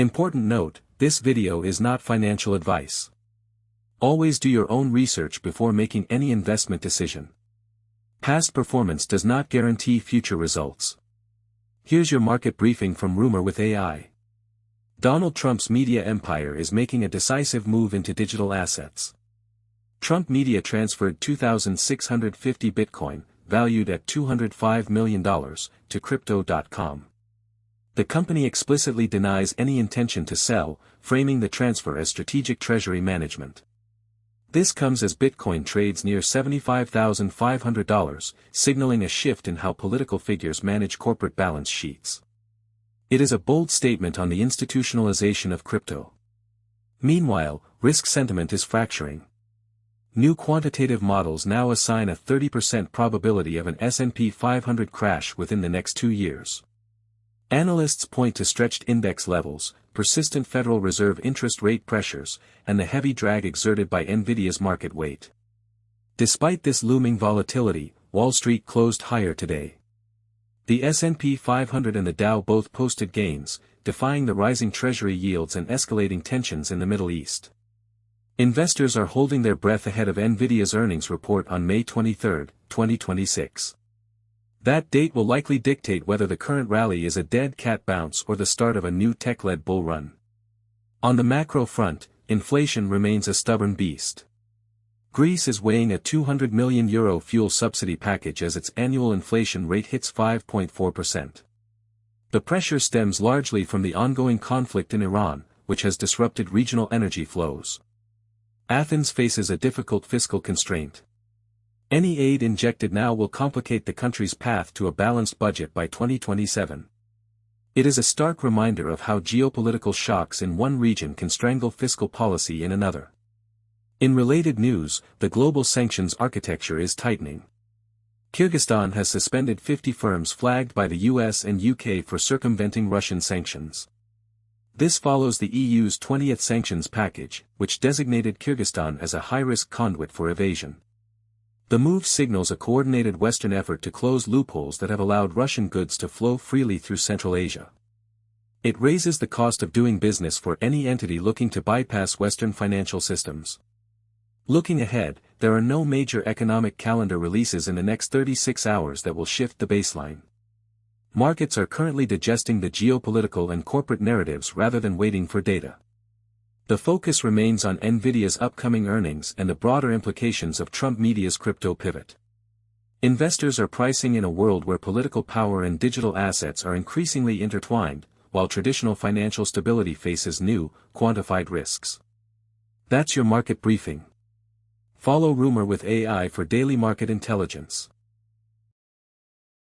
Important note, this video is not financial advice. Always do your own research before making any investment decision. Past performance does not guarantee future results. Here's your market briefing from Rumour with AI. Donald Trump's media empire is making a decisive move into digital assets. Trump Media transferred 2,650 Bitcoin, valued at $205 million, to Crypto.com. The company explicitly denies any intention to sell, framing the transfer as strategic treasury management. This comes as Bitcoin trades near $75,500, signaling a shift in how political figures manage corporate balance sheets. It is a bold statement on the institutionalization of crypto. Meanwhile, risk sentiment is fracturing. New quantitative models now assign a 30% probability of an S&P 500 crash within the next 2 years. Analysts point to stretched index levels, persistent Federal Reserve interest rate pressures, and the heavy drag exerted by Nvidia's market weight. Despite this looming volatility, Wall Street closed higher today. The S&P 500 and the Dow both posted gains, defying the rising Treasury yields and escalating tensions in the Middle East. Investors are holding their breath ahead of Nvidia's earnings report on May 23, 2026. That date will likely dictate whether the current rally is a dead cat bounce or the start of a new tech-led bull run. On the macro front, inflation remains a stubborn beast. Greece is weighing a €200 million fuel subsidy package as its annual inflation rate hits 5.4%. The pressure stems largely from the ongoing conflict in Iran, which has disrupted regional energy flows. Athens faces a difficult fiscal constraint. Any aid injected now will complicate the country's path to a balanced budget by 2027. It is a stark reminder of how geopolitical shocks in one region can strangle fiscal policy in another. In related news, the global sanctions architecture is tightening. Kyrgyzstan has suspended 50 firms flagged by the US and UK for circumventing Russian sanctions. This follows the EU's 20th sanctions package, which designated Kyrgyzstan as a high-risk conduit for evasion. The move signals a coordinated Western effort to close loopholes that have allowed Russian goods to flow freely through Central Asia. It raises the cost of doing business for any entity looking to bypass Western financial systems. Looking ahead, there are no major economic calendar releases in the next 36 hours that will shift the baseline. Markets are currently digesting the geopolitical and corporate narratives rather than waiting for data. The focus remains on Nvidia's upcoming earnings and the broader implications of Trump Media's crypto pivot. Investors are pricing in a world where political power and digital assets are increasingly intertwined, while traditional financial stability faces new, quantified risks. That's your market briefing. Follow Rumour with AI for daily market intelligence.